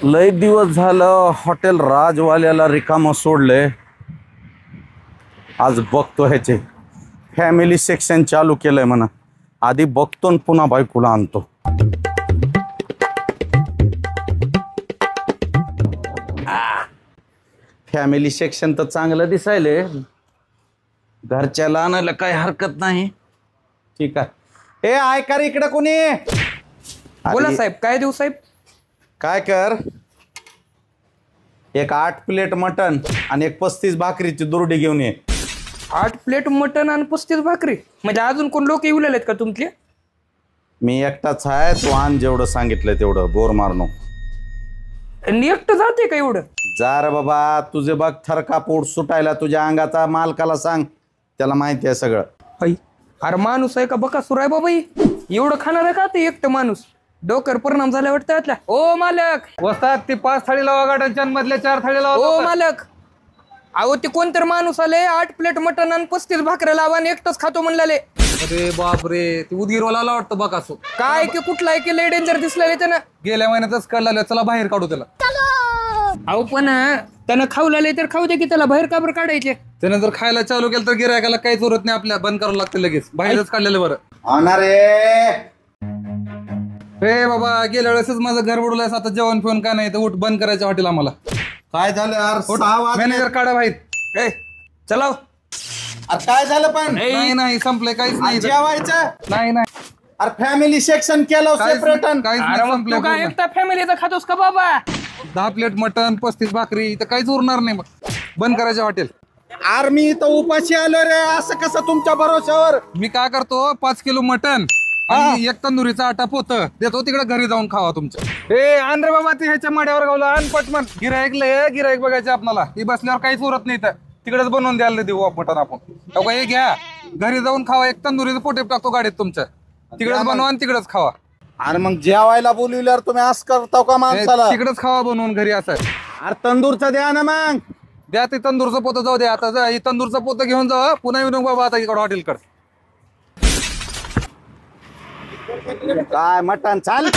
लय दिवस झालं हॉटेल राजवाल्याला रिकामं सोडलंय. आज बघतो ह्याचे फॅमिली सेक्शन चालू केलंय म्हणा. आधी बघतो न पुन्हा बायकोला आणतो. फॅमिली सेक्शन तर चांगलं दिसायले. घरच्याला आणायला काही हरकत नाही. ठीक आहे. ए ऐका रे इकडे कोणी. बोला साहेब, काय देऊ साहेब? काय कर, एक 8 प्लेट मटन आणि एक 35 भाकरीची दुरडी घेऊन ये. 8 प्लेट मटन आणि 35 भाकरी? म्हणजे अजून कोण लोक येऊ लागलेत का तुमचे? मी एकटाच आहे. तू आण जेवढं सांगितलंय तेवढं. बोर मारनो. एकटं जाते का एवढं? जा रे बाबा. तुझे बघ थरका पोट सुटायला. तुझ्या अंगाचा मालकाला सांग, त्याला माहिती आहे सगळं. अरे माणूस आहे का बका सुराय बाबा? एवढं खाणार आहे का ते एकटं माणूस? डोकर परिणाम झाला वाटतं यातला. ओ मालक, वस्तात ते 5 थाळी लावा गाड्यांच्या मधल्या 4 थाळी लावा. ओ मालक, अहो ते कोणतर माणूस आले 8 प्लेट मटन आणि 35 भाकऱ्या लावा आणि एकटंच खातो म्हणले. अरे बाप रे, ते उदगीरवाला वाटतं बघ असं. काय की कुठला आहे की लय डेंजर दिसलेले त्यानं. गेल्या महिन्यातच काढला. चला बाहेर काढू त्याला. अहो पण त्यानं खाऊलाले तर खाऊ दे की, त्याला बाहेर का बरं काढायचे? त्यानं जर खायला चालू केलं तर गिरायकाला काहीच उरत नाही. आपल्या बंद करावं लागतं लगेच. बाहेरच काढलेलं बरं. होणार रे बाबा, गेल्या वेळेसच माझं घर बुडलंय. आता जेवण फिवण काय नाही तर उठ, बंद करायचं हॉटेल आम्हाला. काय झालं यार? मॅनेजर काढा बाहेर. ए चलाव. काय झालं पण? नाही नाही, संपलंय. काहीच नाही. जेवायचं नाही नाही, अरे फॅमिली सेक्शन केलं सेपरेट. काहीच नाही, तू संपलंय काय पूर्ण. एकटा फॅमिलीचा खातोस का बाबा? 10 प्लेट मटन, 35 भाकरी, तर काहीच उरणार नाही. मग बंद करायचं हॉटेल. आर्मी तर उपाशी आलो रे. असं कसं तुमच्या भरोश्यावर? मी काय करतो, 5 किलो मटन आणि 1 तंदुरीचा आटा पोत देतो. तिकडे घरी जाऊन खावा तुमचं. ए आण रे बाबा, ते ह्याच्या माड्यावर गावला आण पटमन. गिराईक बघायचे आपल्याला. ती बसल्यावर काहीच उरत नाही. तर तिकडेच बनवून द्यायला देऊ मटन आपण. हे घ्या, घरी जाऊन खावा. 1 तंदुरीचं पोटे टाकतो गाडीत तुमच्या. तिकडेच बनवा आणि तिकडेच खावा. अरे मग जेवायला बोलविल्यावर तुम्ही असं करता का माणसाला? तिकडेच खावा बनवून घरी. असं अरे तंदूरचा द्या ना मग. द्या ते तंदूरचं पोतं. जाऊ द्या आता. जा तंदूरचं पोतं घेऊन जा. पुन्हा येऊन बाबा आता इकडं हॉटेलकडे. काय मटण चाल.